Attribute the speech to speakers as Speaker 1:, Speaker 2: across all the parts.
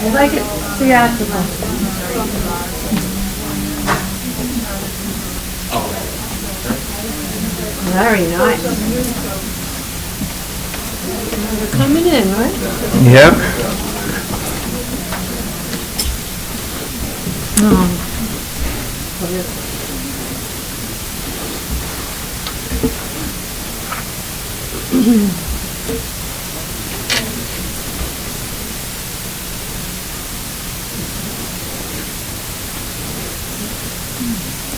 Speaker 1: I'd like it theatrical. Very nice. They're coming in, right?
Speaker 2: Yep.
Speaker 1: Oh.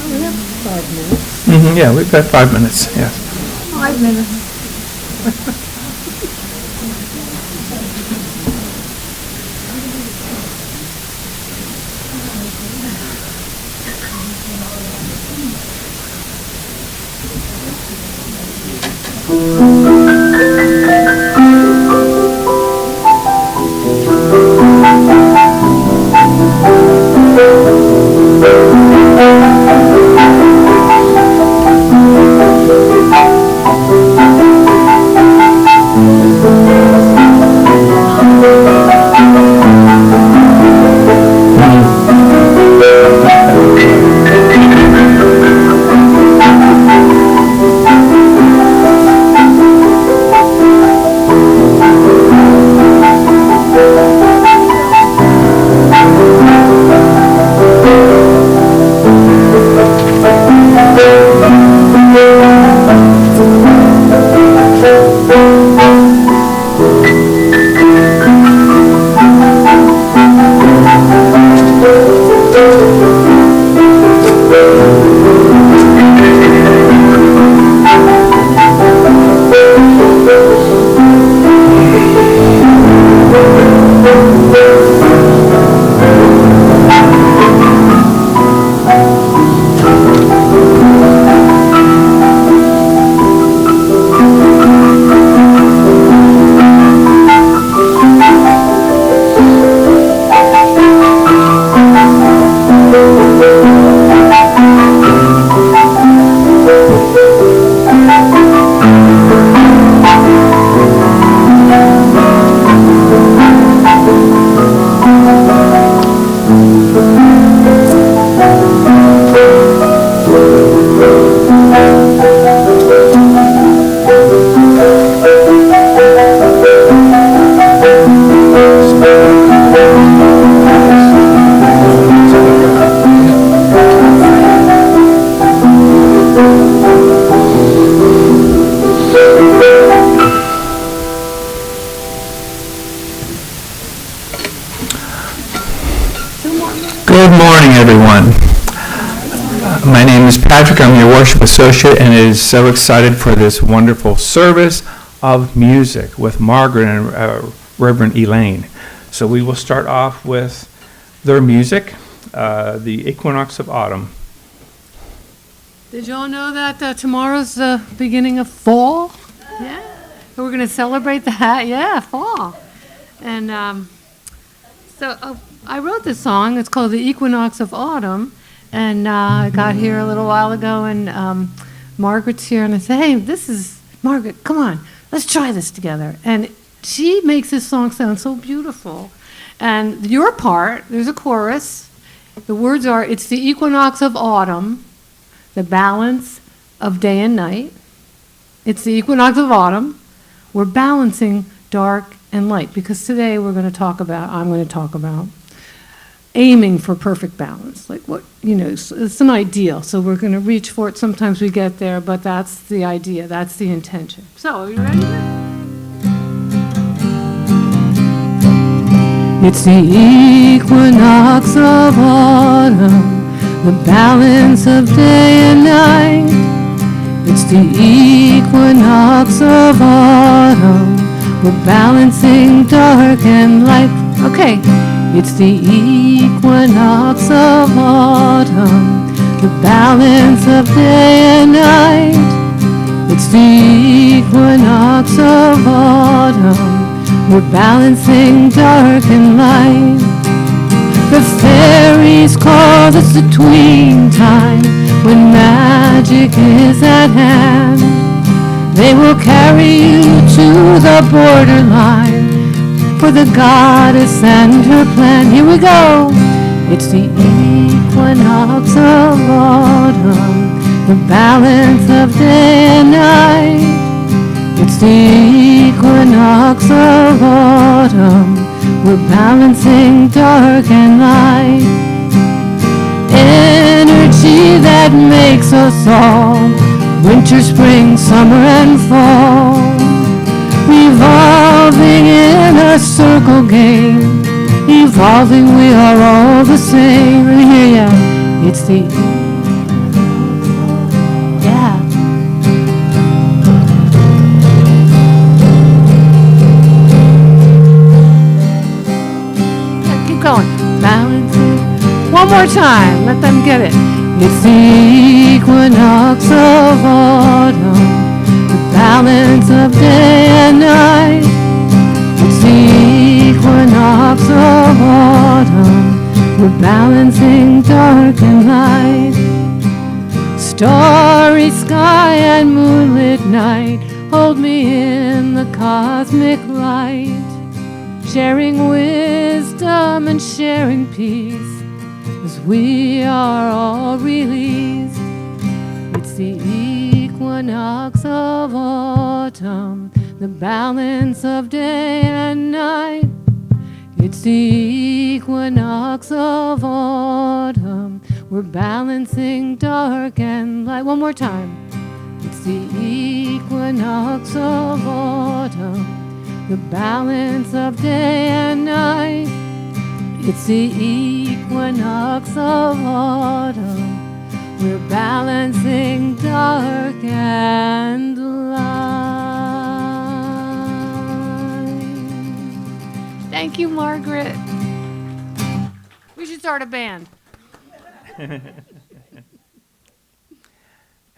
Speaker 1: We have 5 minutes.
Speaker 2: Yeah, we've got 5 minutes, yes.
Speaker 1: 5 minutes.
Speaker 2: Good morning, everyone. My name is Patrick. I'm your worship associate, and it is so excited for this wonderful service of music with Margaret and Reverend Elaine. So we will start off with their music. the equinox of autumn.
Speaker 1: Did y'all know that tomorrow's the beginning of fall? Yeah. So we're going to celebrate that. Yeah, fall. And I wrote this song. It's called The Equinox of Autumn. And I got here a little while ago, and Margaret's here. And I said, hey, Margaret, come on. Let's try this together. And she makes this song sound so beautiful. And your part, there's a chorus. The words are, it's the equinox of autumn, the balance of day and night. It's the equinox of autumn. We're balancing dark and light, because today I'm going to talk about aiming for perfect balance. Like it's an ideal, so we're going to reach for it. Sometimes we get there, but that's the idea, that's the intention. So, are you ready? It's the equinox of autumn, the balance of day and night. It's the equinox of autumn, we're balancing dark and light. Okay, it's the equinox of autumn, the balance of day and night. It's the equinox of autumn, we're balancing dark and light. The fairies call this the tween time, when magic is at hand. They will carry you to the borderline, for the goddess and her plan. Here we go. It's the equinox of autumn, the balance of day and night. It's the equinox of autumn, we're balancing dark and light. Energy that makes us all, winter, spring, summer, and fall, revolving in a circle game, evolving, we are all the same. Let me hear ya. It's the going. Balance it. One more time. Let them get it. It's the equinox of autumn, the balance of day and night. It's the equinox of autumn, we're balancing dark and light. Starry sky and moonlit night, hold me in the cosmic light. Sharing wisdom and sharing peace, as we are all released. It's the equinox of autumn, the balance of day and night. It's the equinox of autumn, we're balancing dark and light. One more time. It's the equinox of autumn, the balance of day and night. It's the equinox of autumn, we're balancing dark and light. Thank you, Margaret. We should start a band.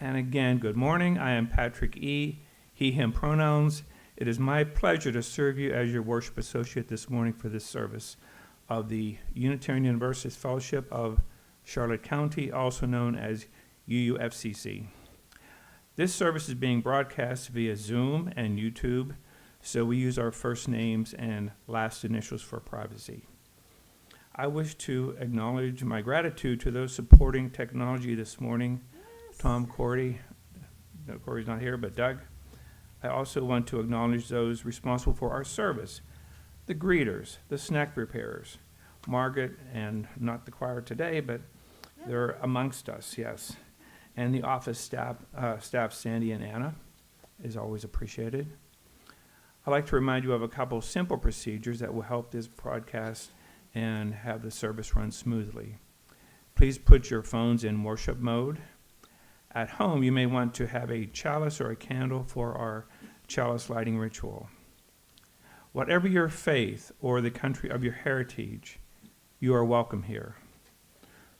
Speaker 2: And again, good morning. I am Patrick E., he, him pronouns. It is my pleasure to serve you as your worship associate this morning for this service of the Unitarian Universalist Fellowship of Charlotte County, also known as UUFCC. This service is being broadcast via Zoom and YouTube, so we use our first names and last initials for privacy. I wish to acknowledge my gratitude to those supporting technology this morning. Yes. Tom Cordy, no, Cordy's not here, but Doug. I also want to acknowledge those responsible for our service, the greeters, the snack preparers, Margaret, and not the choir today, but they're amongst us, yes. And the office staff, Sandy and Anna, is always appreciated. I'd like to remind you of a couple simple procedures that will help this broadcast and have the service run smoothly. Please put your phones in worship mode. At home, you may want to have a chalice or a candle for our chalice lighting ritual. Whatever your faith or the country of your heritage, you are welcome here.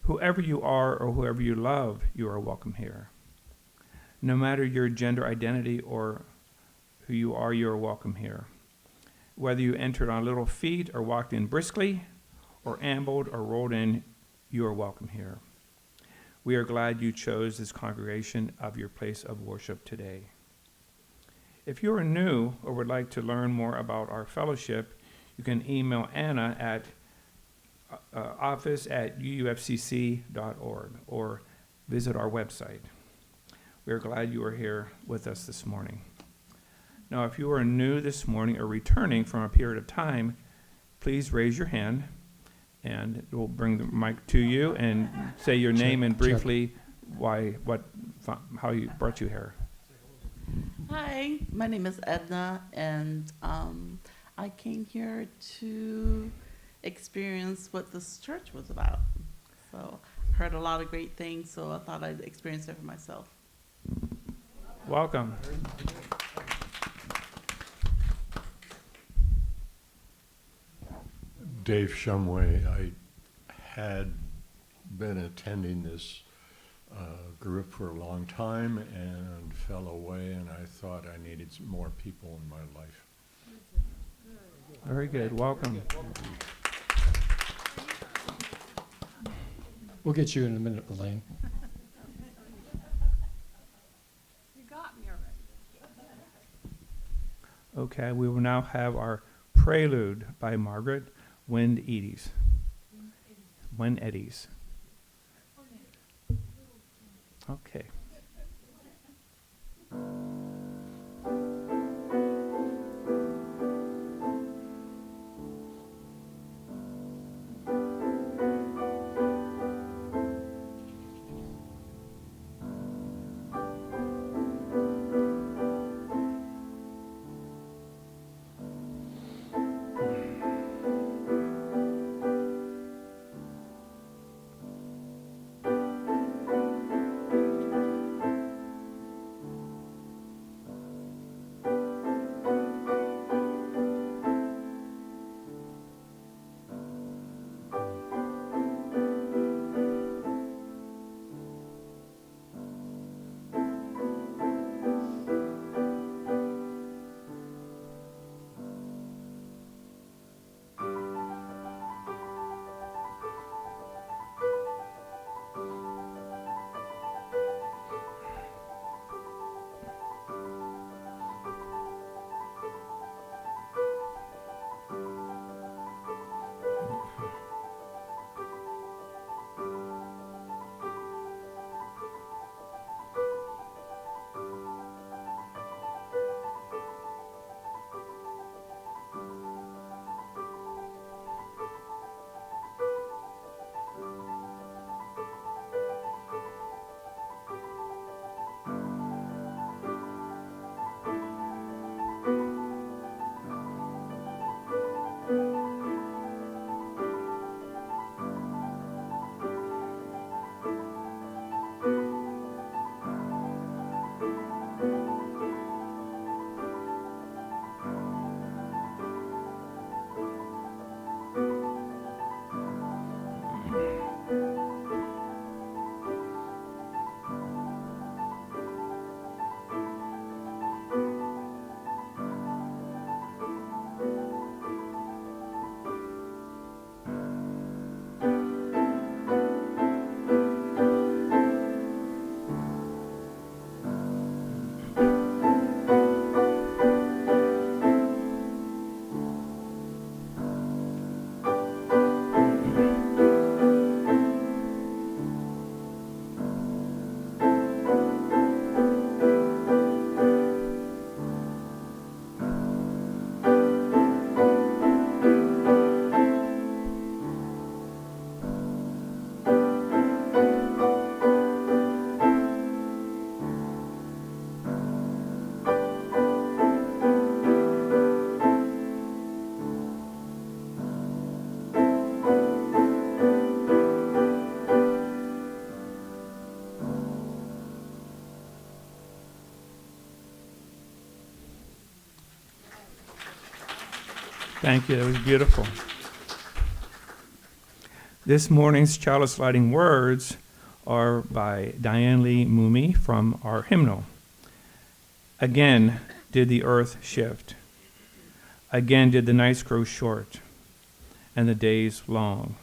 Speaker 2: Whoever you are or whoever you love, you are welcome here. No matter your gender identity or who you are welcome here. Whether you entered on little feet or walked in briskly or ambled or rolled in, you are welcome here. We are glad you chose this congregation of your place of worship today. If you are new or would like to learn more about our fellowship, you can email Anna at office@uufcc.org or visit our website. We are glad you are here with us this morning. Now, if you are new this morning or returning from a period of time, please raise your hand and we'll bring the mic to you and say your name and briefly how you brought you here.
Speaker 3: Hi, my name is Edna, and I came here to experience what this church was about. So, heard a lot of great things, so I thought I'd experience it for myself.
Speaker 2: Welcome.
Speaker 4: Dave Shumway. I had been attending this group for a long time and fell away, and I thought I needed some more people in my life.
Speaker 2: Very good. Welcome.
Speaker 5: We'll get you in a minute, Elaine.
Speaker 1: You got me already.
Speaker 2: Okay, we will now have our prelude by Margaret Wind Eddies. Wind Eddies. Okay. Thank you. That was beautiful. This morning's chalice lighting words are by Diane Lee Mumi from our hymnal. Again did the earth shift. Again did the nights grow short, and the days long.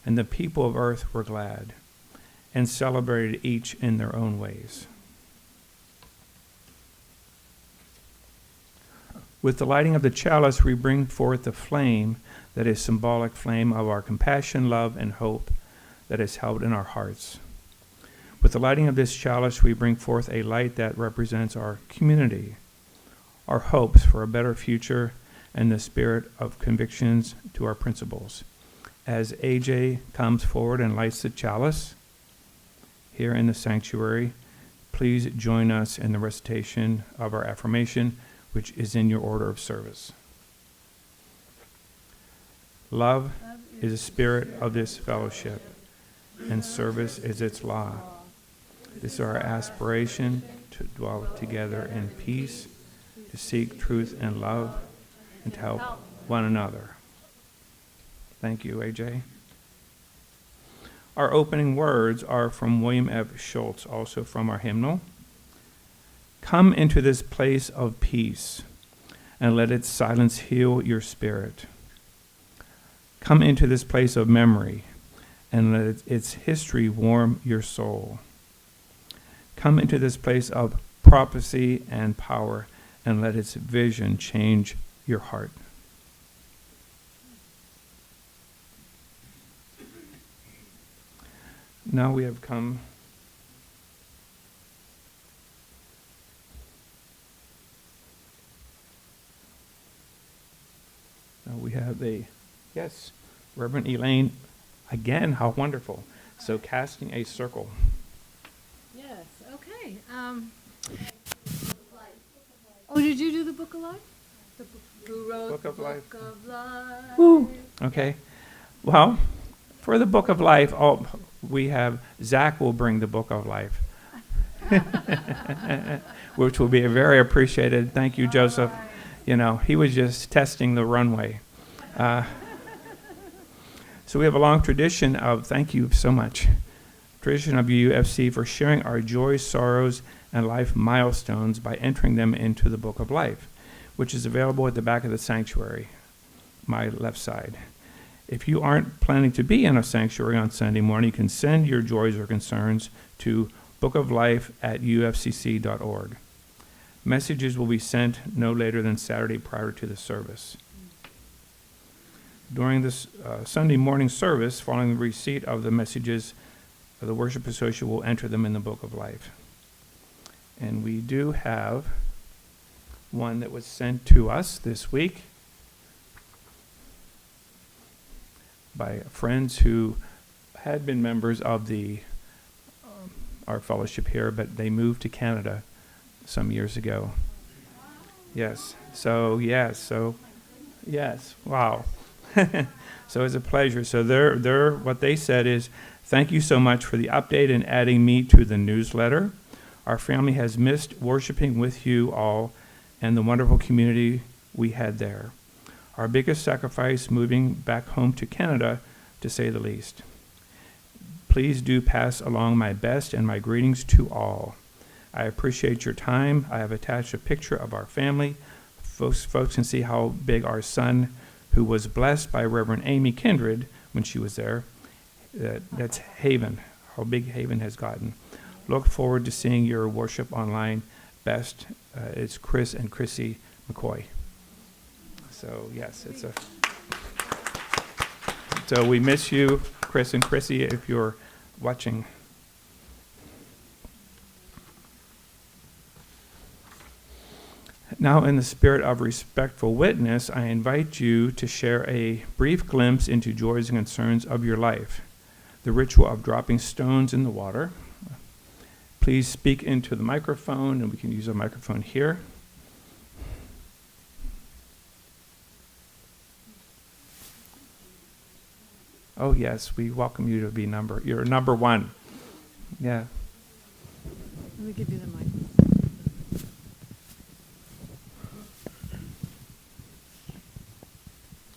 Speaker 2: And the people of earth were glad, and celebrated each in their own ways. With the lighting of the chalice, we bring forth the flame that is symbolic flame of our compassion, love, and hope that is held in our hearts. With the lighting of this chalice, we bring forth a light that represents our community, our hopes for a better future, and the spirit of convictions to our principles. As AJ comes forward and lights the chalice here in the sanctuary, please join us in the recitation of our affirmation, which is in your order of service. Love is the spirit of this fellowship, and service is its law. This is our aspiration to dwell together in peace, to seek truth and love, and to help one another. Thank you, AJ. Our opening words are from William F. Schultz, also from our hymnal. Come into this place of peace, and let its silence heal your spirit. Come into this place of memory, and let its history warm your soul. Come into this place of prophecy and power, and let its vision change your heart. Now we have come we have yes, Reverend Elaine, again, how wonderful. So casting a circle.
Speaker 1: Yes, okay. Oh, did you do the Book of Life? Who wrote
Speaker 2: Book of
Speaker 1: the
Speaker 2: Life.
Speaker 1: Book of Life?
Speaker 2: Woo. Okay. Well, for the Book of Life, we have Zach will bring the Book of Life, which will be very appreciated. Thank you, Joseph. You know, he was just testing the runway. So we have a long tradition of, thank you so much, tradition of UUFC for sharing our joys, sorrows, and life milestones by entering them into the Book of Life, which is available at the back of the sanctuary, my left side. If you aren't planning to be in a sanctuary on Sunday morning, you can send your joys or concerns to bookoflife@uufcc.org. Messages will be sent no later than Saturday prior to the service. During this Sunday morning service, following the receipt of the messages, the worship associate will enter them in the Book of Life. And we do have one that was sent to us this week by friends who had been members of our fellowship here, but they moved to Canada some years ago. Yes. So wow. So it's a pleasure. So what they said is, thank you so much for the update and adding me to the newsletter. Our family has missed worshiping with you all and the wonderful community we had there. Our biggest sacrifice moving back home to Canada, to say the least. Please do pass along my best and my greetings to all. I appreciate your time. I have attached a picture of our family. Folks can see how big our son, who was blessed by Reverend Amy Kindred when she was there, that's Haven, how big Haven has gotten. Look forward to seeing your worship online. Best, it's Chris and Chrissy McCoy. So yes, so we miss you, Chris and Chrissy, if you're watching. Now, in the spirit of respectful witness, I invite you to share a brief glimpse into joys and concerns of your life. The ritual of dropping stones in the water. Please speak into the microphone, and we can use a microphone here. Oh, yes, we welcome you to be you're number one. Yeah.
Speaker 1: Let me give you the mic.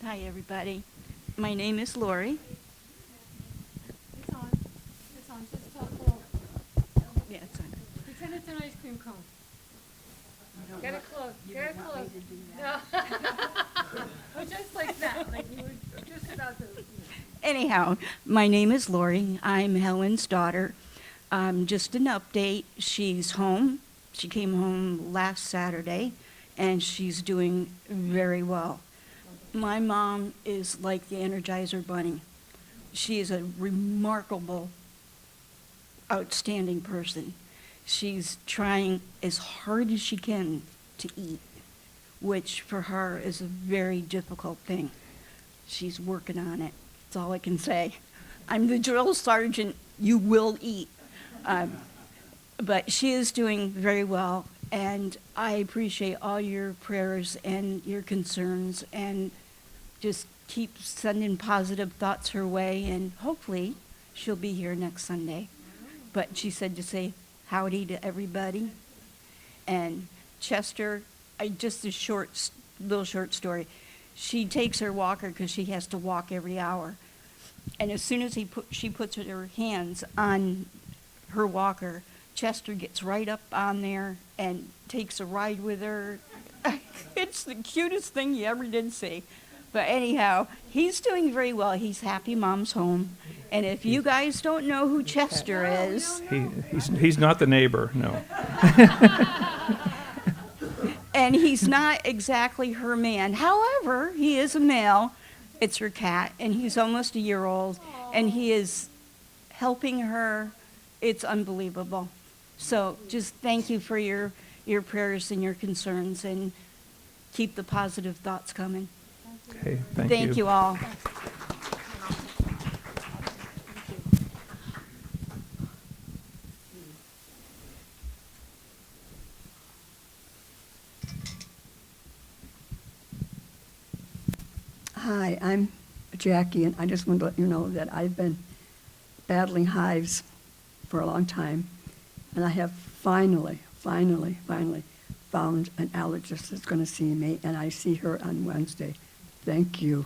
Speaker 5: Hi, everybody. My name is Lori,
Speaker 1: And it's an ice cream cone. Get it close, get it close. No. Oh, just like that, like you were just about to.
Speaker 5: Anyhow, my name is Lori. I'm Helen's daughter. Just an update. She's home. She came home last Saturday, and she's doing very well. My mom is like the Energizer Bunny. She is a remarkable, outstanding person. She's trying as hard as she can to eat, which for her is a very difficult thing. She's working on it. That's all I can say. I'm the drill sergeant. You will eat. But she is doing very well, and I appreciate all your prayers and your concerns, and just keep sending positive thoughts her way, and hopefully she'll be here next Sunday. But she said to say howdy to everybody. And Chester, just a little short story. She takes her walker because she has to walk every hour. And as soon as she puts her hands on her walker, Chester gets right up on there and takes a ride with her. It's the cutest thing you ever did see. But anyhow, he's doing very well. He's happy mom's home. And if you guys don't know who Chester is,
Speaker 2: He's not the neighbor, no.
Speaker 5: and he's not exactly her man. However, he is a male. It's her cat, and he's almost a year old, and he is helping her. It's unbelievable. So just thank you for your prayers and your concerns, and keep the positive thoughts coming.
Speaker 2: Okay, thank you.
Speaker 5: Thank you all.
Speaker 6: Hi, I'm Jackie, and I just wanted to let you know that I've been battling hives for a long time, and I have finally found an allergist that's going to see me, and I see her on Wednesday. Thank you.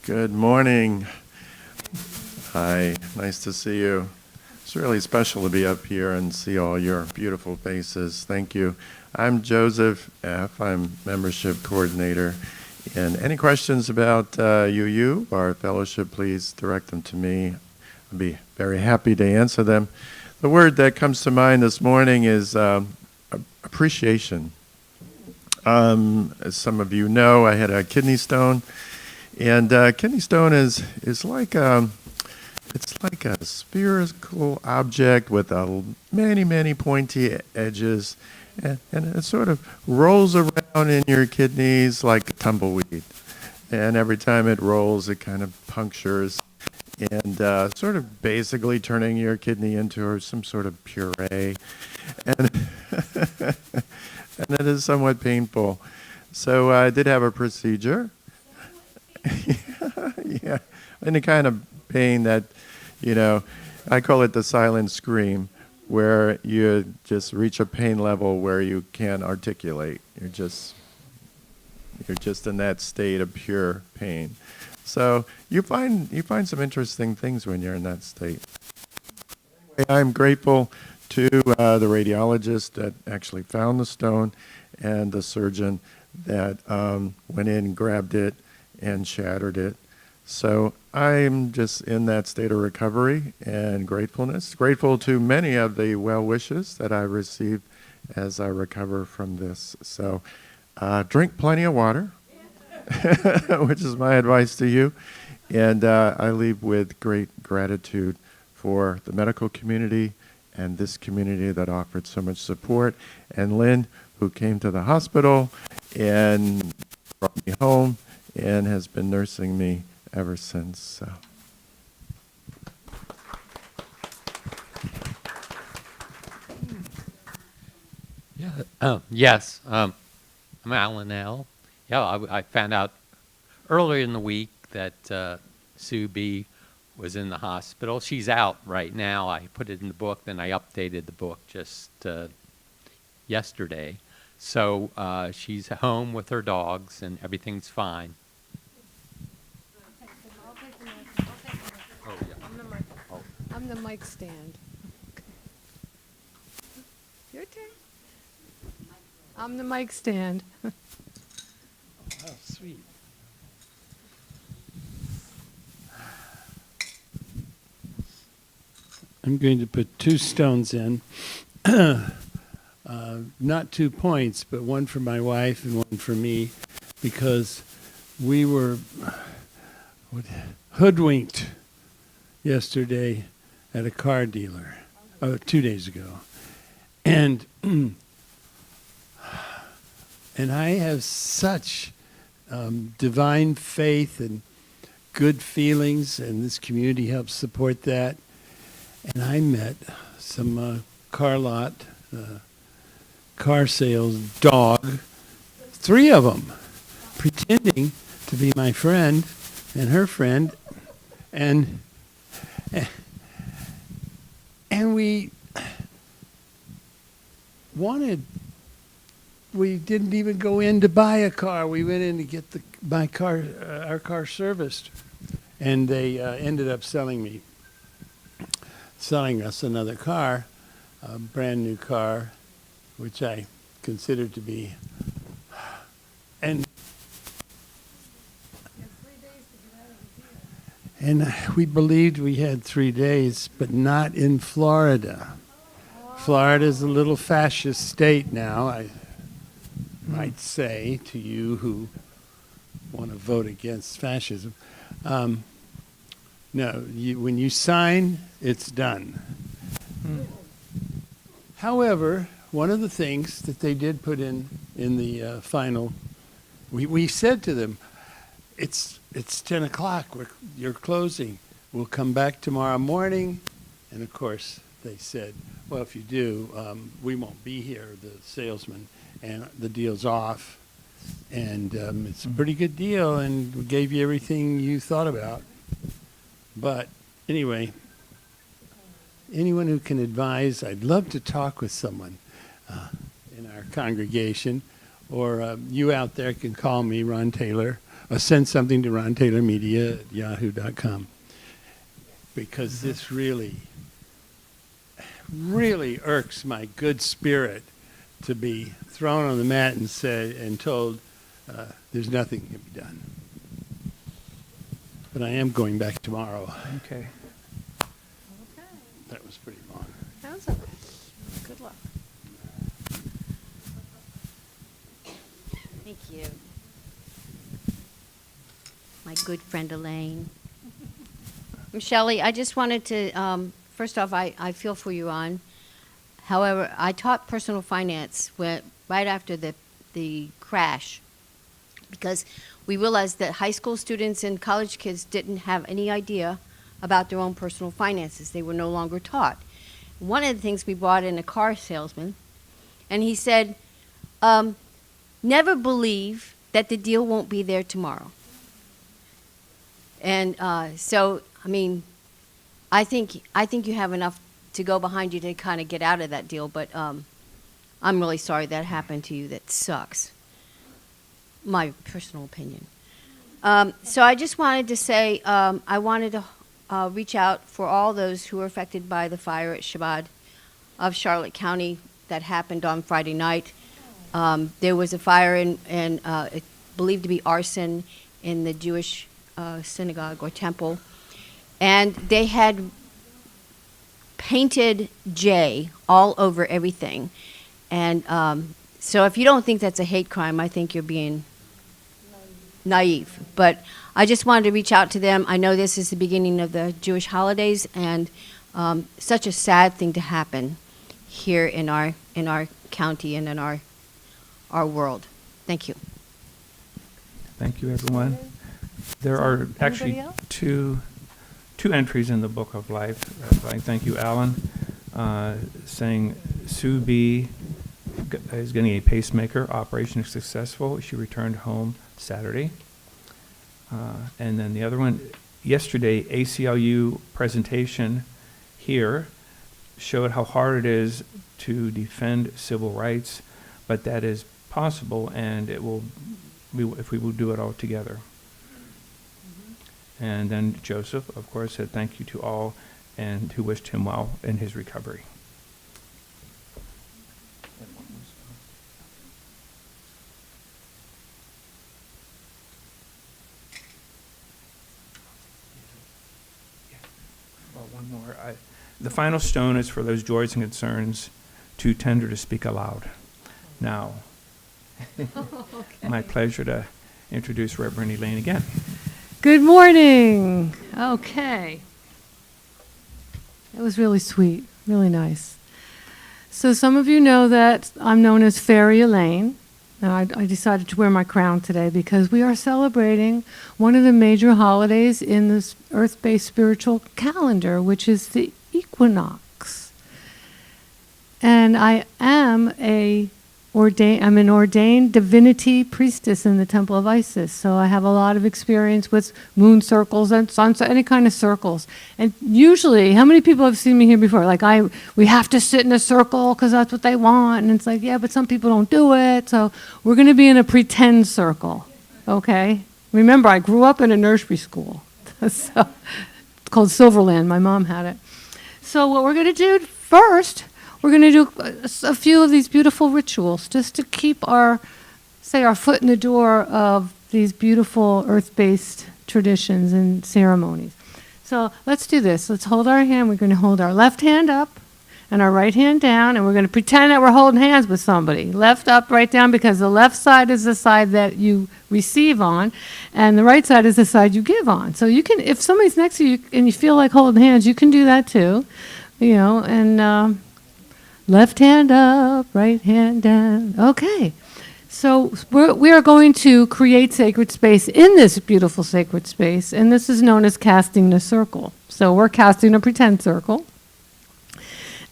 Speaker 7: Good morning. Hi, nice to see you. It's really special to be up here and see all your beautiful faces. Thank you. I'm Joseph F. I'm membership coordinator. And any questions about UU, our fellowship, please direct them to me. I'll be very happy to answer them. The word that comes to mind this morning is appreciation. As some of you know, I had a kidney stone. And kidney stone is like it's like a spherical object with many pointy edges, and it sort of rolls around in your kidneys like a tumbleweed. And every time it rolls, it kind of punctures, and sort of basically turning your kidney into some sort of puree, and and it is somewhat painful. So I did have a procedure. Yeah, and the kind of pain that, I call it the silent scream, where you just reach a pain level where you can't articulate. You're just in that state of pure pain. So you find some interesting things when you're in that state. Anyway, I'm grateful to the radiologist that actually found the stone, and the surgeon that went in, grabbed it, and shattered it. So I'm just in that state of recovery and gratefulness. Grateful to many of the well wishes that I received as I recover from this. So drink plenty of water, which is my advice to you. And I leave with great gratitude for the medical community and this community that offered so much support. And Lynn, who came to the hospital and brought me home, and has been nursing me ever since. So.
Speaker 8: Yeah. Yes. I'm Alan L. Yeah, I found out earlier in the week that Sue B was in the hospital. She's out right now. I put it in the book, then I updated the book just yesterday. So she's home with her dogs, and everything's fine.
Speaker 1: I'm the mic stand. Your turn. I'm the mic stand.
Speaker 9: Oh, sweet. I'm going to put 2 stones in. Not 2 points, but one for my wife and one for me, because we were hoodwinked yesterday at a car dealer, 2 days ago. And and I have such divine faith and good feelings, and this community helps support that. And I met some car sales dog, 3 of them, pretending to be my friend and her friend, and we didn't even go in to buy a car. We went in to get our car serviced, and they ended up selling us another car, a brand new car, which I consider to be, and we believed we had 3 days, but not in Florida. Florida is a little fascist state now, I might say to you who want to vote against fascism. No, when you sign, it's done. However, one of the things that they did put in the final, we said to them, it's 10 o'clock, you're closing. We'll come back tomorrow morning. And of course, they said, well, if you do, we won't be here, the salesman, and the deal's off. And it's a pretty good deal, and we gave you everything you thought about. But anyway, anyone who can advise, I'd love to talk with someone in our congregation, or you out there can call me, Ron Taylor, or send something to rontaylormedia@yahoo.com, because this really irks my good spirit to be thrown on the mat and told there's nothing can be done. But I am going back tomorrow.
Speaker 2: Okay.
Speaker 9: That was pretty long.
Speaker 1: That was okay. Good luck.
Speaker 10: Thank you. My good friend Elaine. Michelle, I just wanted to, first off, I feel for you on. However, I taught personal finance right after the crash, because we realized that high school students and college kids didn't have any idea about their own personal finances. They were no longer taught. One of the things, we brought in a car salesman, and he said, never believe that the deal won't be there tomorrow. And so, I mean, I think you have enough to go behind you to kind of get out of that deal, but I'm really sorry that happened to you. That sucks. My personal opinion. So I just wanted to say, I wanted to reach out for all those who were affected by the fire at Shabbat of Charlotte County that happened on Friday night. There was a fire believed to be arson in the Jewish synagogue or temple, and they had painted J all over everything. And so if you don't think that's a hate crime, I think you're being naive. But I just wanted to reach out to them. I know this is the beginning of the Jewish holidays, and such a sad thing to happen here in our county and in our world. Thank you.
Speaker 2: Thank you, everyone. There are actually
Speaker 1: else?
Speaker 2: two entries in the Book of Life. I thank you, Alan, saying Sue B. is getting a pacemaker. Operation is successful. She returned home Saturday. And then the other one, yesterday, ACLU presentation here showed how hard it is to defend civil rights, but that is possible, and if we will do it all together. And then Joseph, of course, said thank you to all and who wished him well in his recovery. Well, one more. The final stone is for those joys and concerns too tender to speak aloud. Now, my pleasure to introduce Reverend Elaine again.
Speaker 1: Good morning. Okay. That was really sweet, really nice. So some of you know that I'm known as Fairy Elaine. And I decided to wear my crown today because we are celebrating one of the major holidays in this earth-based spiritual calendar, which is the equinox. And I'm an ordained divinity priestess in the Temple of Isis. So I have a lot of experience with moon circles and sun, any kind of circles. And usually, how many people have seen me here before? Like we have to sit in a circle because that's what they want. And it's like, yeah, but some people don't do it. So we're going to be in a pretend circle, okay? Remember, I grew up in a nursery school. So it's called Silverland. My mom had it. So what we're going to do first, we're going to do a few of these beautiful rituals just to keep our foot in the door of these beautiful earth-based traditions and ceremonies. So let's do this. Let's hold our hand. We're going to hold our left hand up and our right hand down, and we're going to pretend that we're holding hands with somebody. Left up, right down, because the left side is the side that you receive on, and the right side is the side you give on. So you can, if somebody's next to you and you feel like holding hands, you can do that too, and left hand up, right hand down. Okay. So we are going to create sacred space in this beautiful sacred space, and this is known as casting the circle. So we're casting a pretend circle.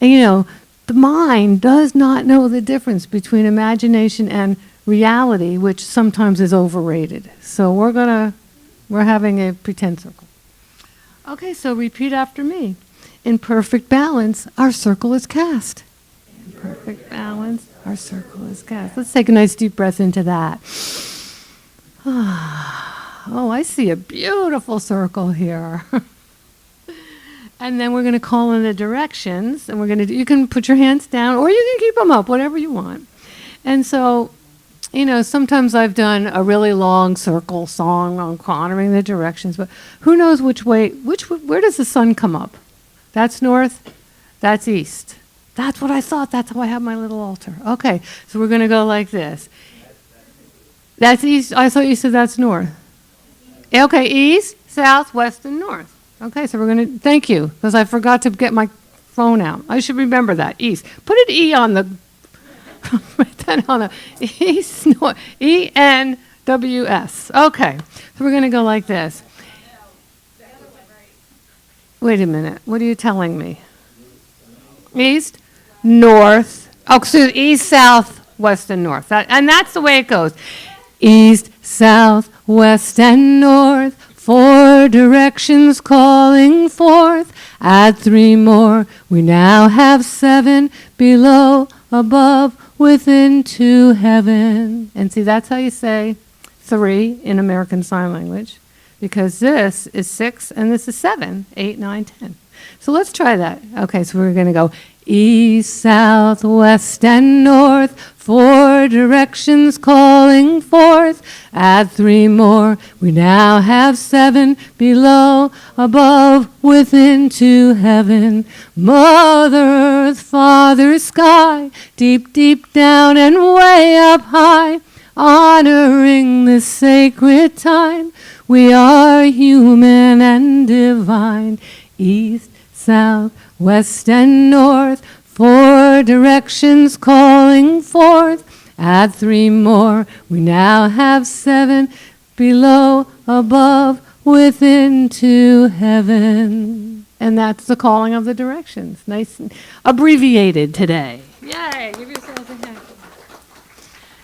Speaker 1: And the mind does not know the difference between imagination and reality, which sometimes is overrated. So we're having a pretend circle. Okay, so repeat after me. In perfect balance, our circle is cast. In perfect balance, our circle is cast. Let's take a nice deep breath into that. Oh, I see a beautiful circle here. And then we're going to call in the directions, and you can put your hands down, or you can keep them up, whatever you want. And so, sometimes I've done a really long circle song on honoring the directions, but who knows which way, where does the sun come up? That's north, that's east. That's what I thought. That's how I have my little altar. Okay, so we're going to go like this. That's east. I thought you said that's north. Okay, east, south, west, and north. Okay, so we're going to, thank you, because I forgot to get my phone out. I should remember that, east. Put an E on the, write that on the, east, north, E-N-W-S. Okay, so we're going to go like this. Wait a minute, what are you telling me? East, north, so east, south, west, and north. And that's the way it goes. East, south, west, and north. 4 directions calling forth. Add 3 more. We now have 7 below, above, within, to heaven. And see, that's how you say 3 in American Sign Language, because this is 6 and this is 7, 8, 9, 10. So let's try that. Okay, so we're going to go east, south, west, and north. 4 directions calling forth. Add 3 more. We now have 7 below, above, within, to heaven. Mother earth, Father sky, deep, deep down and way up high. Honoring this sacred time, we are human and divine. East, south, west, and north. 4 directions calling forth. Add 3 more. We now have 7 below, above, within, to heaven. And that's the calling of the directions. Nice and abbreviated today. Yay! Give yourselves a hand.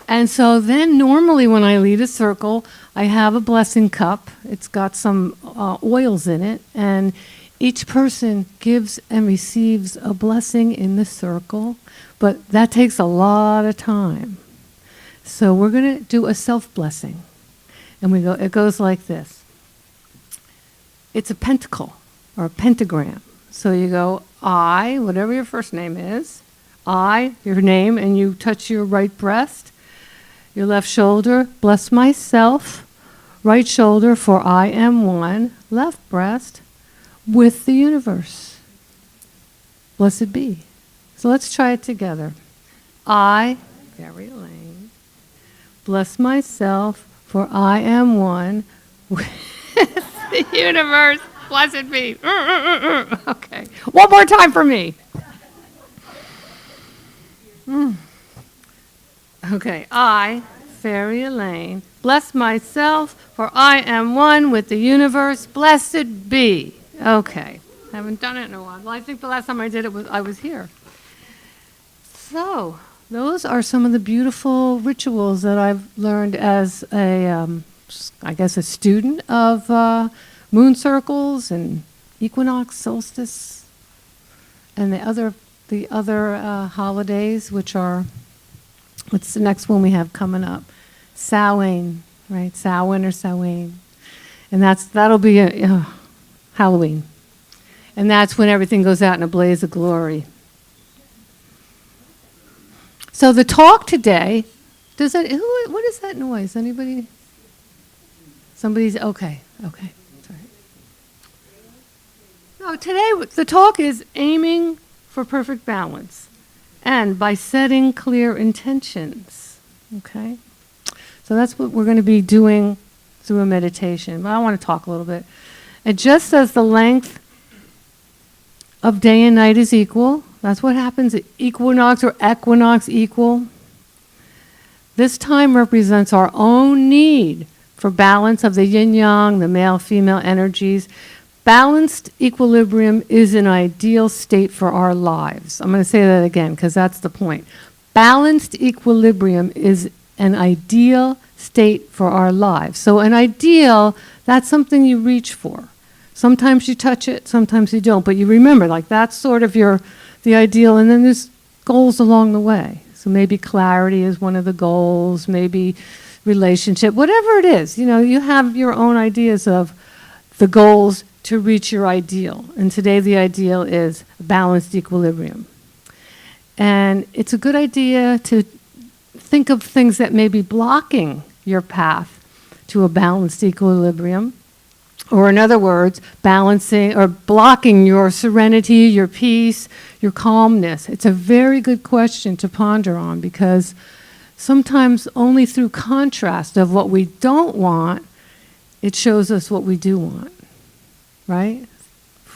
Speaker 1: And so then normally when I lead a circle, I have a blessing cup. It's got some oils in it, and each person gives and receives a blessing in the circle, but that takes a lot of time. So we're going to do a self-blessing. And it goes like this. It's a pentacle or a pentagram. So you go, I, whatever your first name is, I, your name, and you touch your right breast, your left shoulder, bless myself, right shoulder, for I am one, left breast, with the universe. Blessed be. So let's try it together. I, very Elaine, bless myself, for I am one with the universe. Blessed be. Okay. One more time for me. Okay. I, Fairy Elaine, bless myself, for I am one with the universe. Blessed be. Okay. Haven't done it in a while. Well, I think the last time I did it I was here. So, those are some of the beautiful rituals that I've learned as a student of moon circles and equinox, solstice, and the other holidays, which are, what's the next one we have coming up? Samhain, right? Samhain or Samhain. And that'll be Halloween. And that's when everything goes out in a blaze of glory. So the talk today, what is that noise? Anybody? Somebody's, okay. Sorry. No, today the talk is aiming for perfect balance and by setting clear intentions, okay? So that's what we're going to be doing through a meditation. But I want to talk a little bit. And just as the length of day and night is equal, that's what happens at equinox or equinox equal. This time represents our own need for balance of the yin-yang, the male-female energies. Balanced equilibrium is an ideal state for our lives. I'm going to say that again because that's the point. Balanced equilibrium is an ideal state for our lives. So an ideal, that's something you reach for. Sometimes you touch it, sometimes you don't. But you remember, like that's sort of the ideal, and then there's goals along the way. So maybe clarity is one of the goals, maybe relationship, whatever it is. You have your own ideas of the goals to reach your ideal. And today the ideal is balanced equilibrium. And it's a good idea to think of things that may be blocking your path to a balanced equilibrium. Or in other words, balancing or blocking your serenity, your peace, your calmness. It's a very good question to ponder on because sometimes only through contrast of what we don't want, it shows us what we do want, right?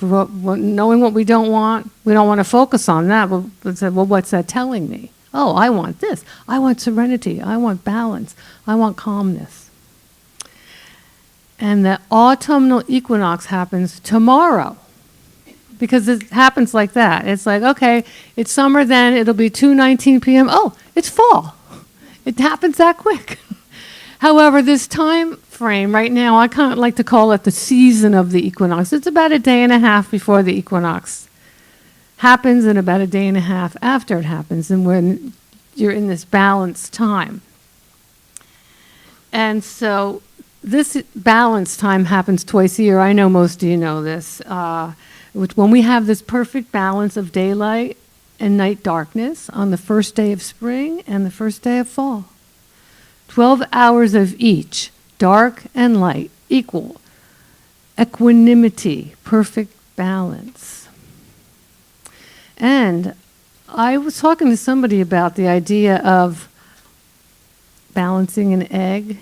Speaker 1: Knowing what we don't want to focus on that. But say, well, what's that telling me? Oh, I want this. I want serenity. I want balance. I want calmness. And the autumnal equinox happens tomorrow because it happens like that. It's like, okay, it's summer then, it'll be 2:19 p.m. Oh, it's fall. It happens that quick. However, this time frame right now, I kind of like to call it the season of the equinox. It's about a day and a half before the equinox happens and about a day and a half after it happens, and when you're in this balanced time. And so this balance time happens twice a year. I know most of you know this. When we have this perfect balance of daylight and night darkness on the first day of spring and the first day of fall. 12 hours of each, dark and light, equal. Equanimity, perfect balance. And I was talking to somebody about the idea of balancing an egg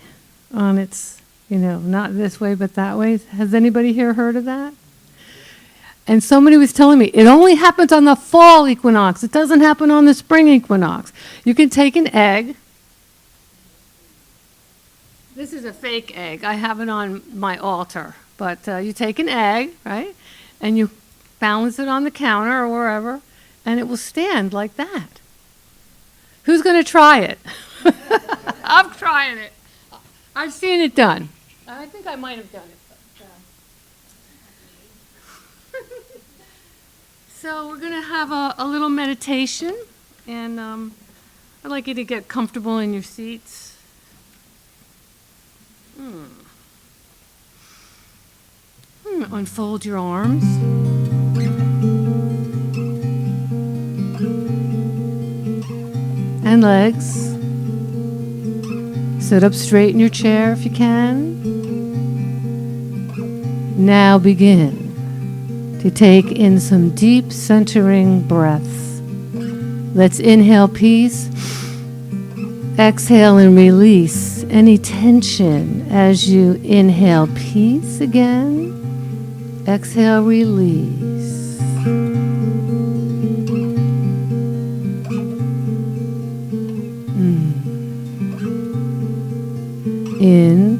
Speaker 1: on its, not this way but that way. Has anybody here heard of that? And somebody was telling me, it only happens on the fall equinox. It doesn't happen on the spring equinox. You can take an egg. This is a fake egg. I have it on my altar. But you take an egg, right? And you balance it on the counter or wherever, and it will stand like that. Who's going to try it? I'm trying it. I've seen it done. I think I might have done it. So we're going to have a little meditation, and I'd like you to get comfortable in your seats. Unfold your arms. And legs. Sit up straight in your chair if you can. Now begin to take in some deep centering breaths. Let's inhale peace. Exhale and release any tension as you inhale peace again. Exhale, release. In,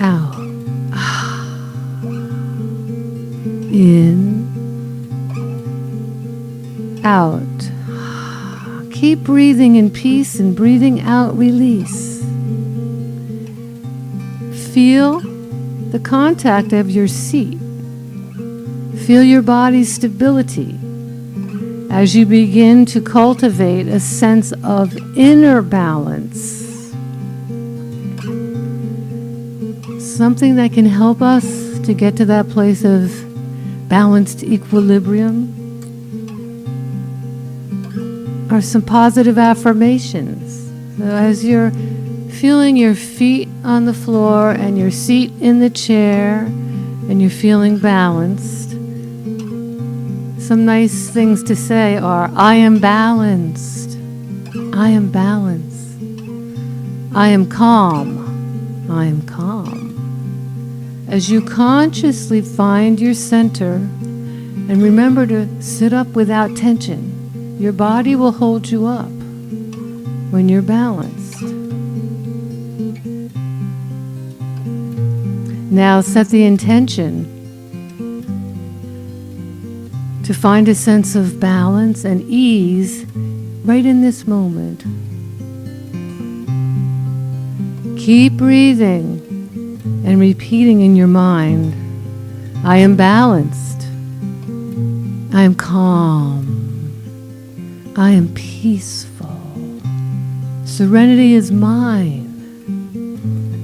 Speaker 1: out. In, out. Keep breathing in peace and breathing out release. Feel the contact of your seat. Feel your body's stability as you begin to cultivate a sense of inner balance. Something that can help us to get to that place of balanced equilibrium are some positive affirmations. So as you're feeling your feet on the floor and your seat in the chair and you're feeling balanced, some nice things to say are, I am balanced. I am balanced. I am calm. I am calm. As you consciously find your center and remember to sit up without tension, your body will hold you up when you're balanced. Now set the intention to find a sense of balance and ease right in this moment. Keep breathing and repeating in your mind, I am balanced. I am calm. I am peaceful. Serenity is mine.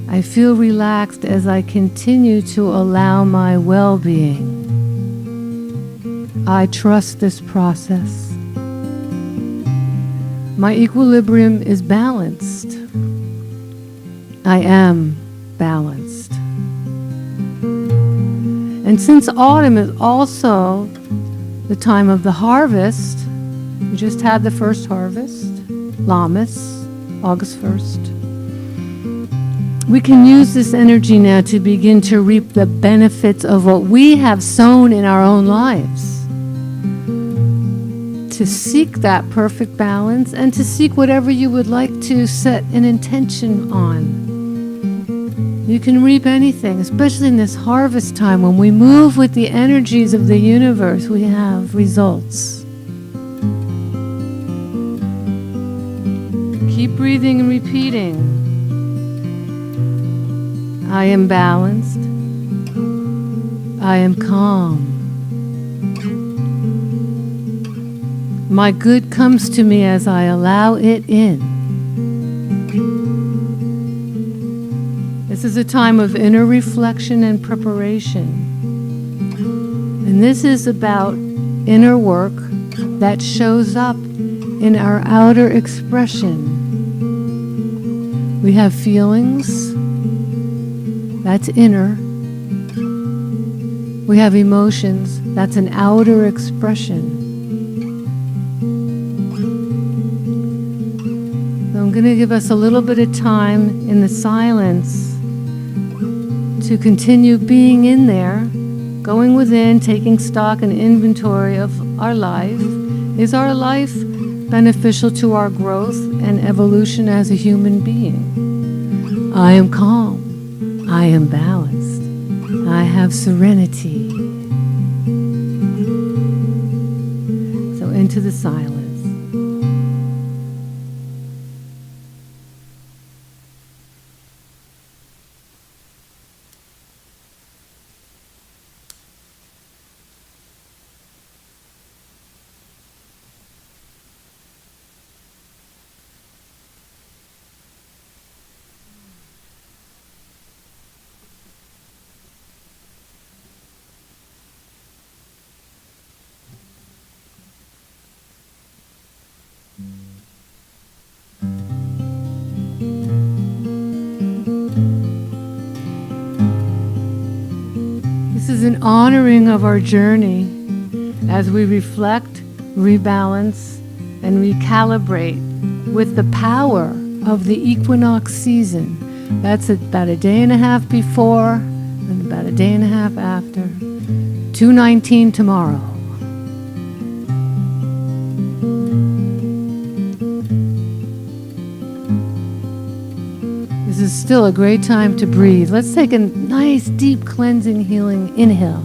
Speaker 1: I feel relaxed as I continue to allow my well-being. I trust this process. My equilibrium is balanced. I am balanced. And since autumn is also the time of the harvest, we just had the first harvest, Lammas, August 1st. We can use this energy now to begin to reap the benefits of what we have sown in our own lives. To seek that perfect balance and to seek whatever you would like to set an intention on. You can reap anything, especially in this harvest time when we move with the energies of the universe, we have results. Keep breathing and repeating. I am balanced. I am calm. My good comes to me as I allow it in. This is a time of inner reflection and preparation. And this is about inner work that shows up in our outer expression. We have feelings. That's inner. We have emotions. That's an outer expression. So I'm going to give us a little bit of time in the silence to continue being in there, going within, taking stock and inventory of our life. Is our life beneficial to our growth and evolution as a human being? I am calm. I am balanced. I have serenity. So into the silence. This is an honoring of our journey as we reflect, rebalance, and recalibrate with the power of the equinox season. That's about a day and a half before and about a day and a half after. 2:19 tomorrow. This is still a great time to breathe. Let's take a nice, deep, cleansing, healing inhale.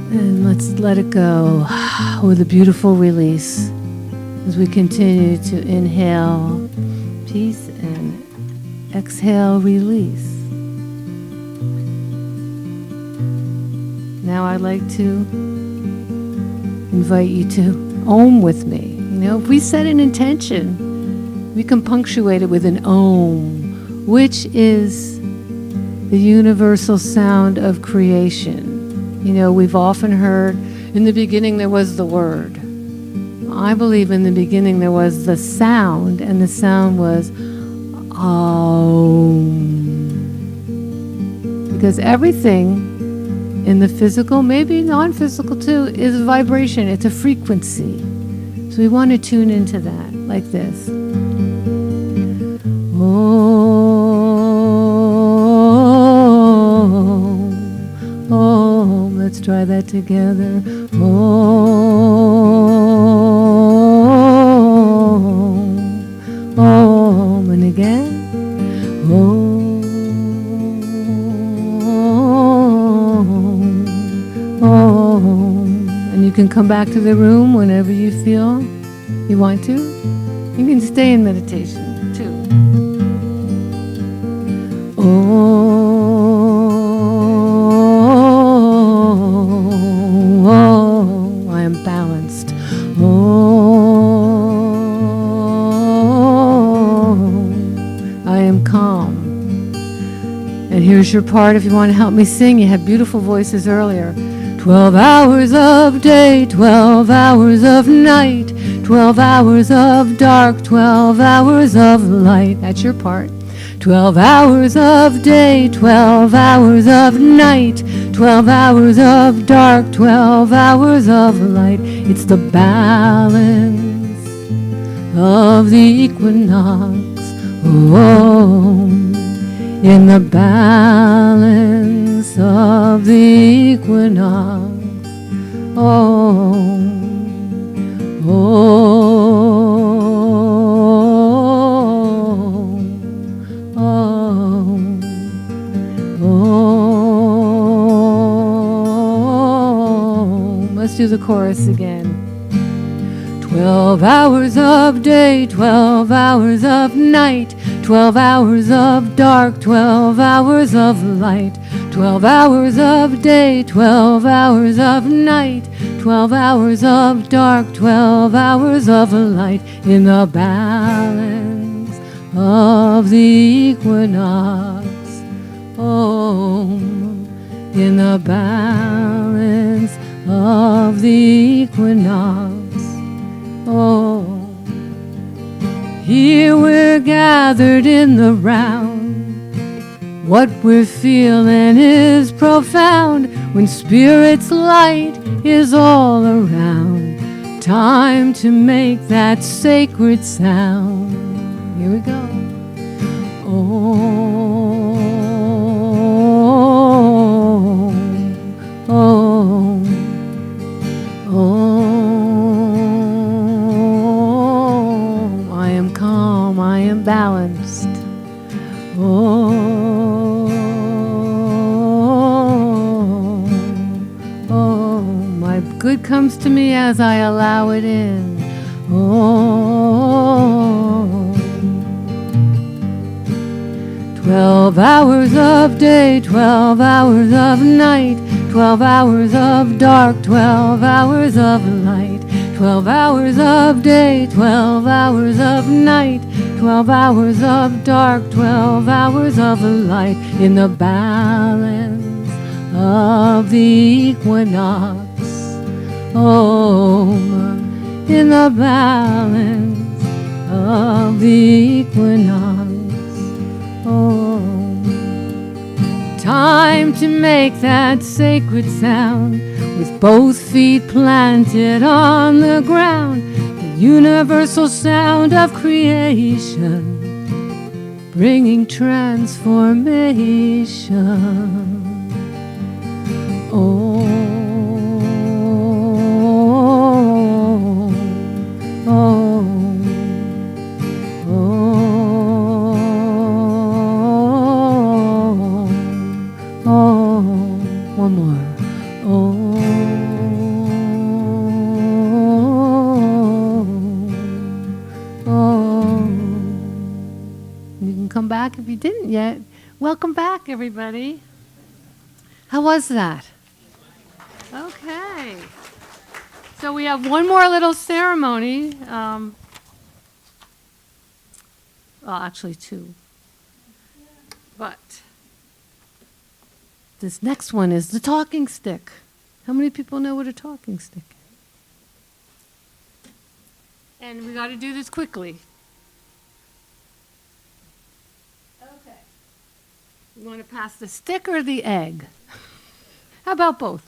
Speaker 1: And let's let it go with a beautiful release as we continue to inhale peace and exhale release. Now I'd like to invite you to Om with me. If we set an intention, we can punctuate it with an Om, which is the universal sound of creation. We've often heard, in the beginning there was the word. I believe in the beginning there was the sound, and the sound was Om. Because everything in the physical, maybe non-physical too, is a vibration. It's a frequency. So we want to tune into that, like this. Om. Let's try that together. Om. And again. And you can come back to the room whenever you feel you want to. You can stay in meditation too. Oh, I am balanced. Oh, I am calm. And here's your part if you want to help me sing. You had beautiful voices earlier. 12 hours of day, 12 hours of night, 12 hours of dark, 12 hours of light. That's your part. 12 hours of day, 12 hours of night, 12 hours of dark, 12 hours of light. It's the balance of the equinox. Oh, in the balance of the equinox. Oh, oh, oh, oh. Let's do the chorus again. 12 hours of day, 12 hours of night, 12 hours of dark, 12 hours of light, 12 hours of day, 12 hours of night, 12 hours of dark, 12 hours of light, in the balance of the equinox. Om, in the balance of the equinox. Oh, here we're gathered in the round. What we're feeling is profound when spirit's light is all around. Time to make that sacred sound. Here we go. Oh, oh, oh. I am calm, I am balanced. Oh, oh, my good comes to me as I allow it in. Oh, 12 hours of day, 12 hours of night, 12 hours of dark, 12 hours of light, 12 hours of day, 12 hours of night, 12 hours of dark, 12 hours of light, in the balance of the equinox. Om, in the balance of the equinox. Om. Time to make that sacred sound with both feet planted on the ground. The universal sound of creation, bringing transformation. Oh, oh, oh, oh. One more. Oh, oh. You can come back if you didn't yet. Welcome back, everybody. How was that? Okay. So we have one more little ceremony. Well, actually two. But this next one is the talking stick. How many people know what a talking stick is? And we got to do this quickly. Okay. You want to pass the stick or the egg? How about both?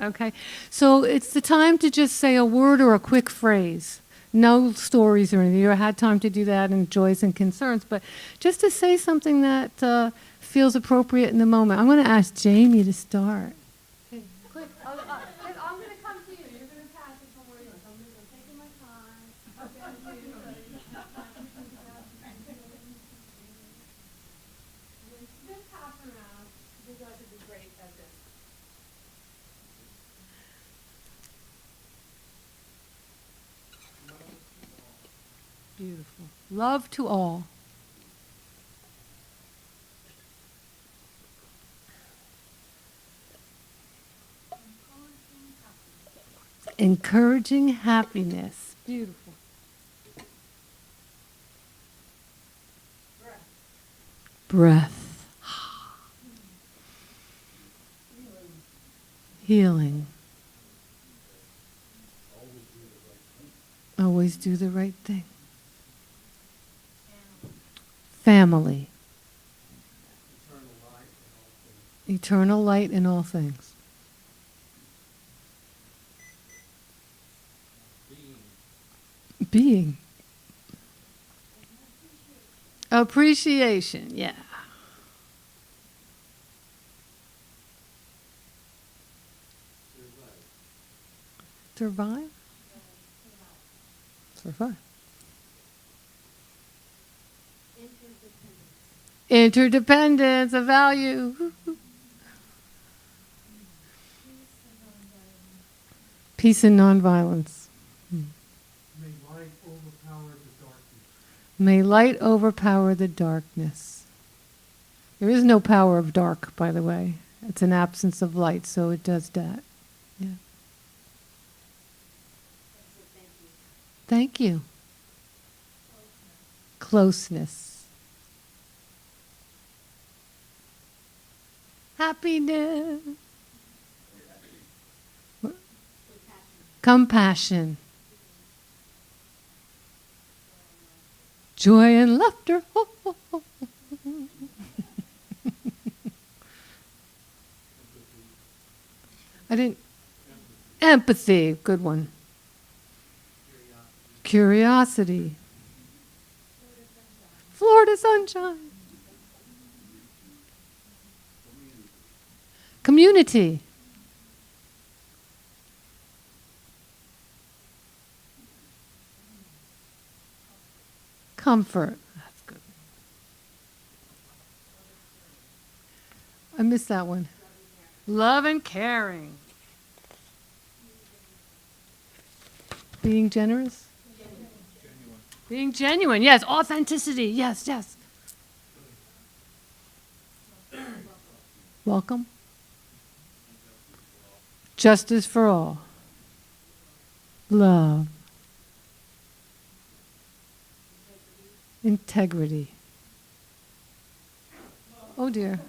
Speaker 1: Okay. So it's the time to just say a word or a quick phrase. No stories or anything. You had time to do that in joys and concerns, but just to say something that feels appropriate in the moment. I'm going to ask Jamie to start. Okay, quick. I'm going to come to you. You're going to pass it from where you are. I'm taking my time. Just pass around. You guys would be great at this. Beautiful. Love to all. Encouraging happiness. Beautiful. Breath. Healing. Always do the right thing. Family. Eternal light in all things. Being. Appreciation, yeah. Survive? Survive. Interdependence, a value. Peace and nonviolence. May light overpower the darkness. There is no power of dark, by the way. It's an absence of light, so it does that. Yeah. Thank you. Closeness. Happiness. Compassion. Joy and laughter. I didn't. Empathy. Good one. Curiosity. Florida sunshine. Community. Comfort. That's good. I missed that one. Love and caring. Being generous? Being genuine. Yes. Authenticity. Yes, yes. Welcome. Justice for all. Love. Integrity. Oh dear.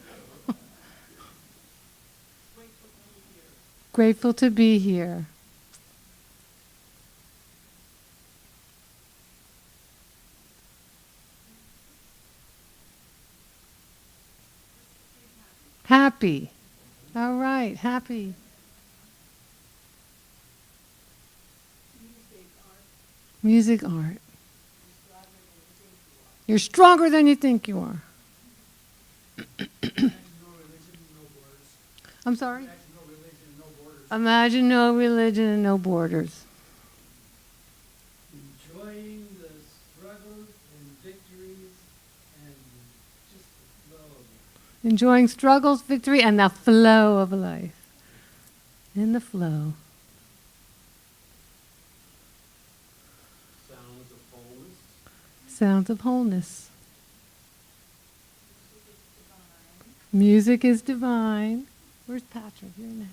Speaker 1: Grateful to be here. Happy. All right, happy. Music, art. You're stronger than you think you are. I'm sorry? Imagine no religion and no borders.
Speaker 11: Enjoying the struggles and victories and just the flow of it.
Speaker 1: Enjoying struggles, victory, and the flow of life. In the flow.
Speaker 11: Sounds of wholeness.
Speaker 1: Sounds of wholeness. Music is divine. Where's Patrick? You're next.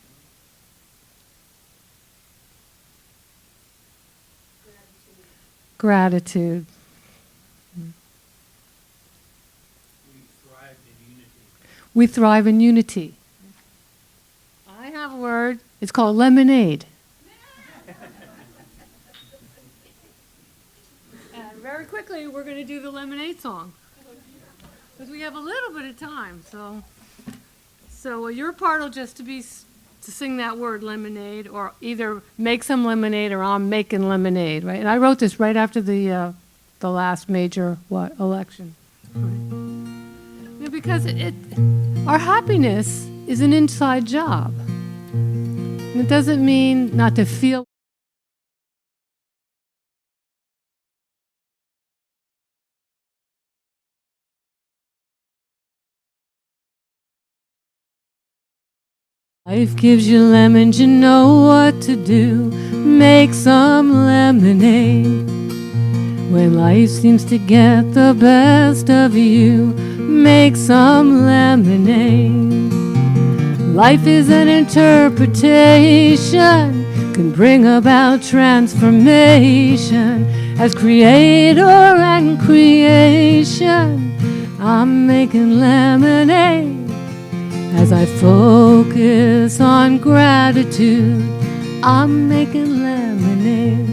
Speaker 1: Gratitude.
Speaker 11: We thrive in unity.
Speaker 1: We thrive in unity. I have a word. It's called lemonade. And very quickly, we're going to do the lemonade song. Because we have a little bit of time. So your part will just to sing that word lemonade, or either make some lemonade or I'm making lemonade, right? And I wrote this right after the last major election. Right? Yeah, because our happiness is an inside job. And it doesn't mean not to feel. Life gives you lemons, you know what to do. Make some lemonade. When life seems to get the best of you, make some lemonade. Life is an interpretation, can bring about transformation. As creator and creation, I'm making lemonade. As I focus on gratitude, I'm making lemonade.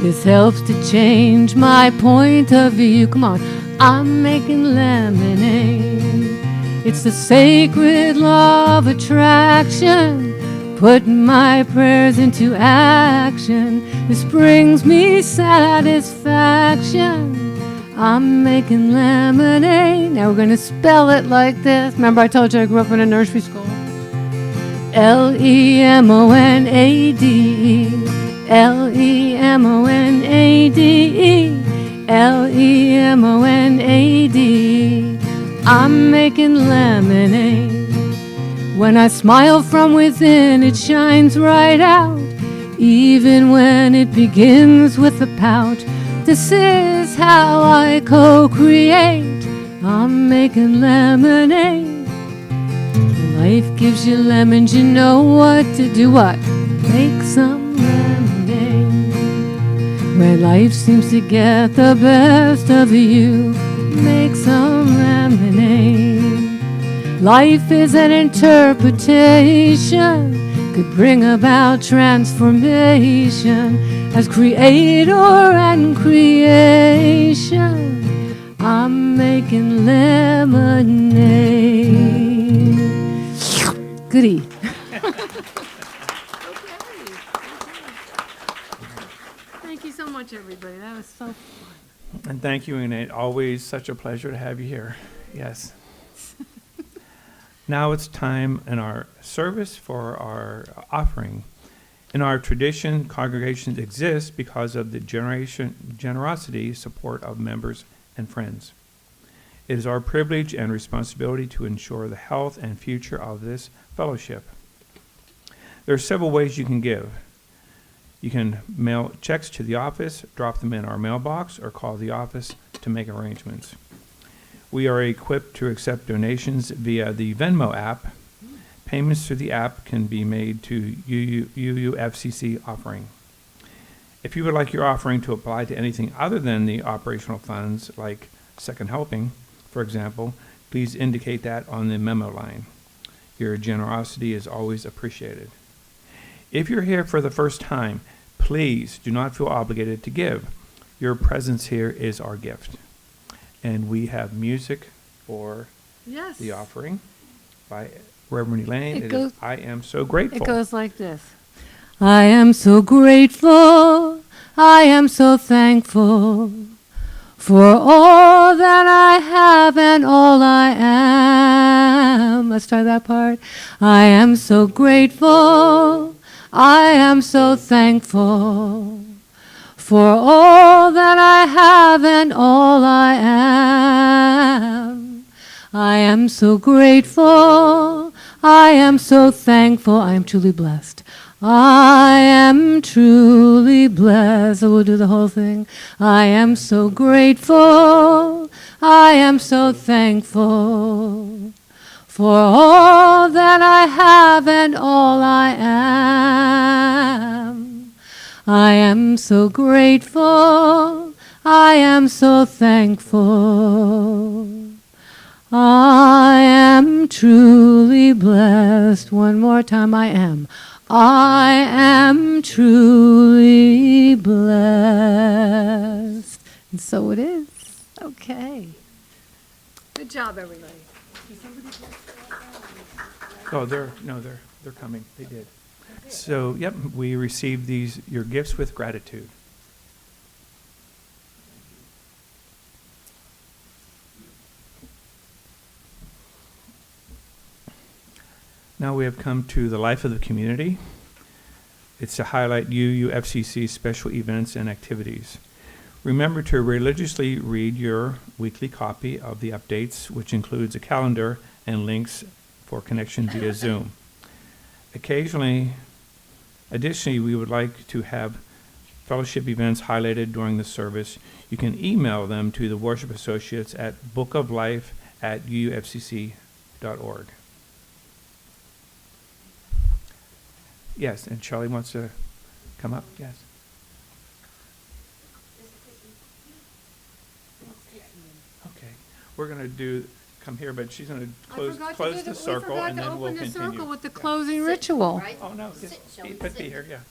Speaker 1: This helps to change my point of view. Come on, I'm making lemonade. It's the sacred law of attraction, putting my prayers into action. This brings me satisfaction. I'm making lemonade. Now we're going to spell it like this. Remember I told you I grew up in a nursery school? Lemonade. Lemonade. Lemonade. I'm making lemonade. When I smile from within, it shines right out. Even when it begins with a pout. This is how I co-create. I'm making lemonade. Life gives you lemons, you know what to do. What? Make some lemonade. When life seems to get the best of you, make some lemonade. Life is an interpretation, could bring about transformation. As creator and creation, I'm making lemonade. Goody. Thank you so much, everybody. That was so fun.
Speaker 2: And thank you, Annette. Always such a pleasure to have you here. Yes. Now it's time in our service for our offering. In our tradition, congregations exist because of the generosity support of members and friends. It is our privilege and responsibility to ensure the health and future of this fellowship. There are several ways you can give. You can mail checks to the office, drop them in our mailbox, or call the office to make arrangements. We are equipped to accept donations via the Venmo app. Payments through the app can be made to UUFCC offering. If you would like your offering to apply to anything other than the operational funds, like Second Helping, for example, please indicate that on the memo line. Your generosity is always appreciated. If you're here for the first time, please do not feel obligated to give. Your presence here is our gift. And we have music for
Speaker 1: Yes.
Speaker 2: the offering. by Reverend Elaine.
Speaker 1: It
Speaker 2: It
Speaker 1: goes-
Speaker 2: is I Am So Grateful.
Speaker 1: It goes like this. I am so grateful, I am so thankful for all that I have and all I am. Let's try that part. I am so grateful, I am so thankful for all that I have and all I am. I am so grateful, I am so thankful, I am truly blessed. I am truly blessed. So we'll do the whole thing. I am so grateful, I am so thankful for all that I have and all I am. I am so grateful, I am so thankful. I am truly blessed. One more time, I am. I am truly blessed. And so it is. Okay. Good job, everybody.
Speaker 2: Oh, they're coming. They did. So, yep, we received your gifts with gratitude. Now we have come to the life of the community. It's to highlight UUFCC special events and activities. Remember to religiously read your weekly copy of the updates, which includes a calendar and links for connection via Zoom. Additionally, we would like to have fellowship events highlighted during the service. You can email them to the worship associates at bookoflife@uufcc.org. Yes, and Charlie wants to come up. Yes. Okay. We're going to come here, but she's going to close the circle, and then we'll continue.
Speaker 1: Circle with the closing ritual.
Speaker 2: Oh, no, just be here, yeah.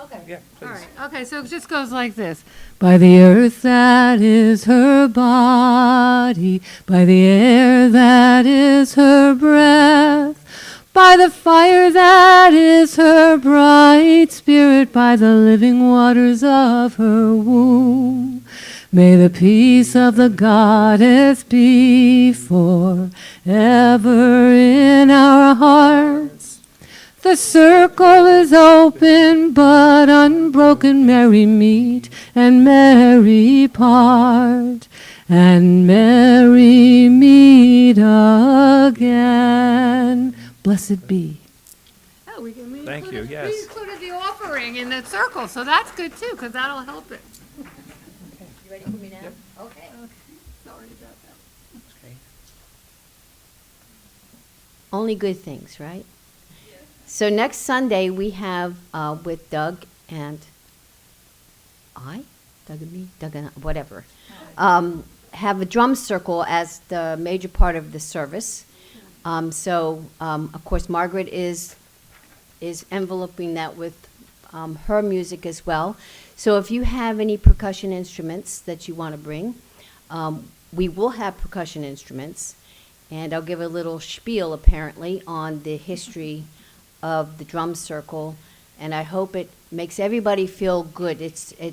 Speaker 1: Okay.
Speaker 2: Yeah, please.
Speaker 1: All right. Okay, so it just goes like this. By the earth that is her body, by the air that is her breath, by the fire that is her bright spirit, by the living waters of her womb, may the peace of the goddess be forever in our hearts. The circle is open but unbroken, merry meet and merry part, and merry meet again. Blessed be. Oh,
Speaker 2: Thank you, yes.
Speaker 1: We included the offering in the circle, so that's good too, because that'll help it.
Speaker 10: You ready for me now? Okay.
Speaker 1: Sorry about that.
Speaker 10: Only good things, right? So next Sunday, we have with Doug and me, Doug and whatever, have a drum circle as the major part of the service. Of course, Margaret is enveloping that with her music as well. So if you have any percussion instruments that you want to bring, we will have percussion instruments. And I'll give a little spiel, apparently, on the history of the drum circle. And I hope it makes everybody feel good.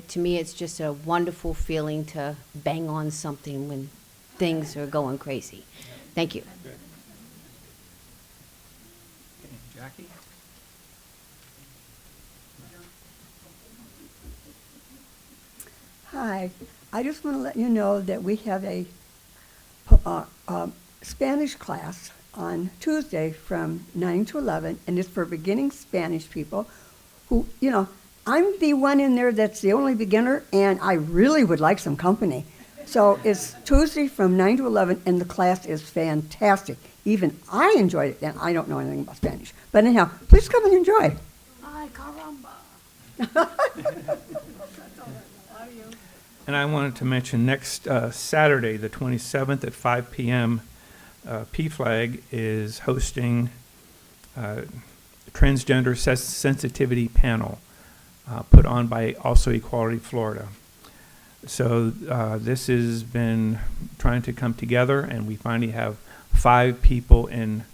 Speaker 10: To me, it's just a wonderful feeling to bang on something when things are going crazy. Thank you.
Speaker 2: Jackie?
Speaker 6: Hi, I just want to let you know that we have a Spanish class on Tuesday from 9 to 11, and it's for beginning Spanish people who, I'm the one in there that's the only beginner, and I really would like some company. So it's Tuesday from 9 to 11, and the class is fantastic. Even I enjoyed it, and I don't know anything about Spanish. But anyhow, please come and enjoy.
Speaker 1: Ay, caramba.
Speaker 2: And I wanted to mention next Saturday, the 27th at 5 p.m., PFLAG is hosting a transgender sensitivity panel put on by also Equality Florida. So this has been trying to come together, and we finally have 5 people in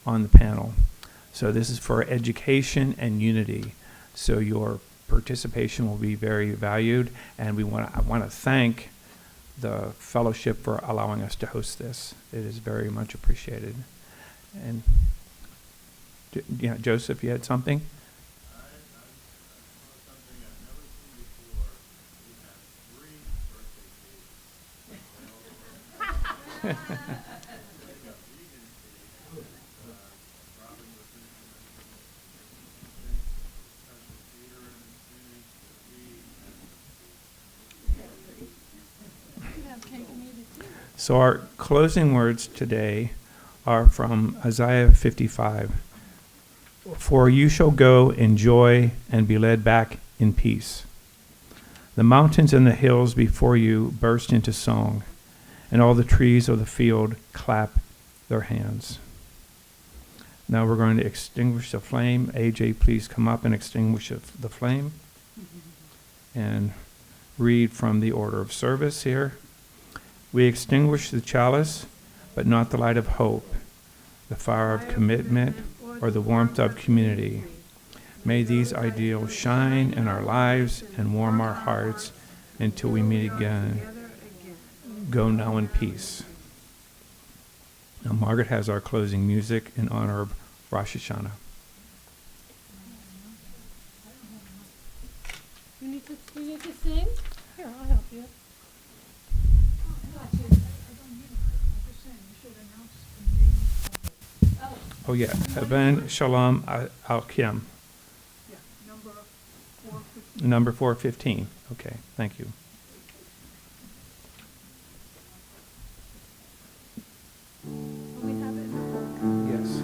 Speaker 2: on the panel. So this is for education and unity. So your participation will be very valued, and I want to thank the fellowship for allowing us to host this. It is very much appreciated. And Joseph, you had something? So our closing words today are from Isaiah 55. For you shall go in joy and be led back in peace. The mountains and the hills before you burst into song, and all the trees of the field clap their hands. Now we're going to extinguish the flame. AJ, please come up and extinguish the flame. And read from the order of service here. We extinguish the chalice, but not the light of hope, the fire of commitment, or the warmth of community. May these ideals shine in our lives and warm our hearts until we meet again. Go now in peace. Now Margaret has our closing music in honor of Rosh Hashanah.
Speaker 1: You need to sing? Here, I'll help you.
Speaker 2: Oh yeah, Eben Shalom Al-Kim.
Speaker 11: Yeah, number 415.
Speaker 2: Number 415. Okay, thank you. Yes.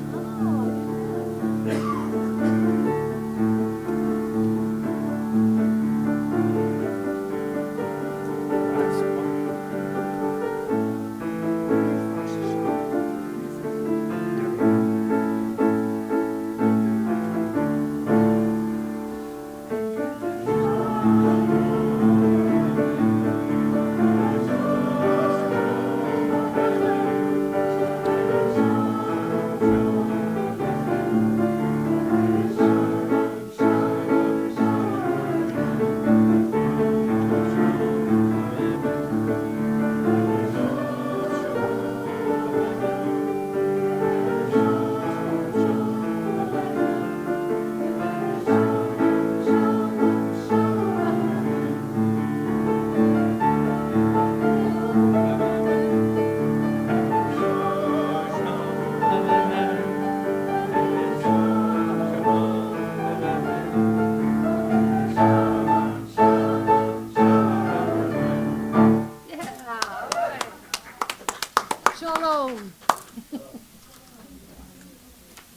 Speaker 1: Shalom.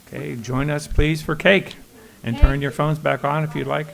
Speaker 2: Okay, join us please for cake. And turn your phones back on if you'd like.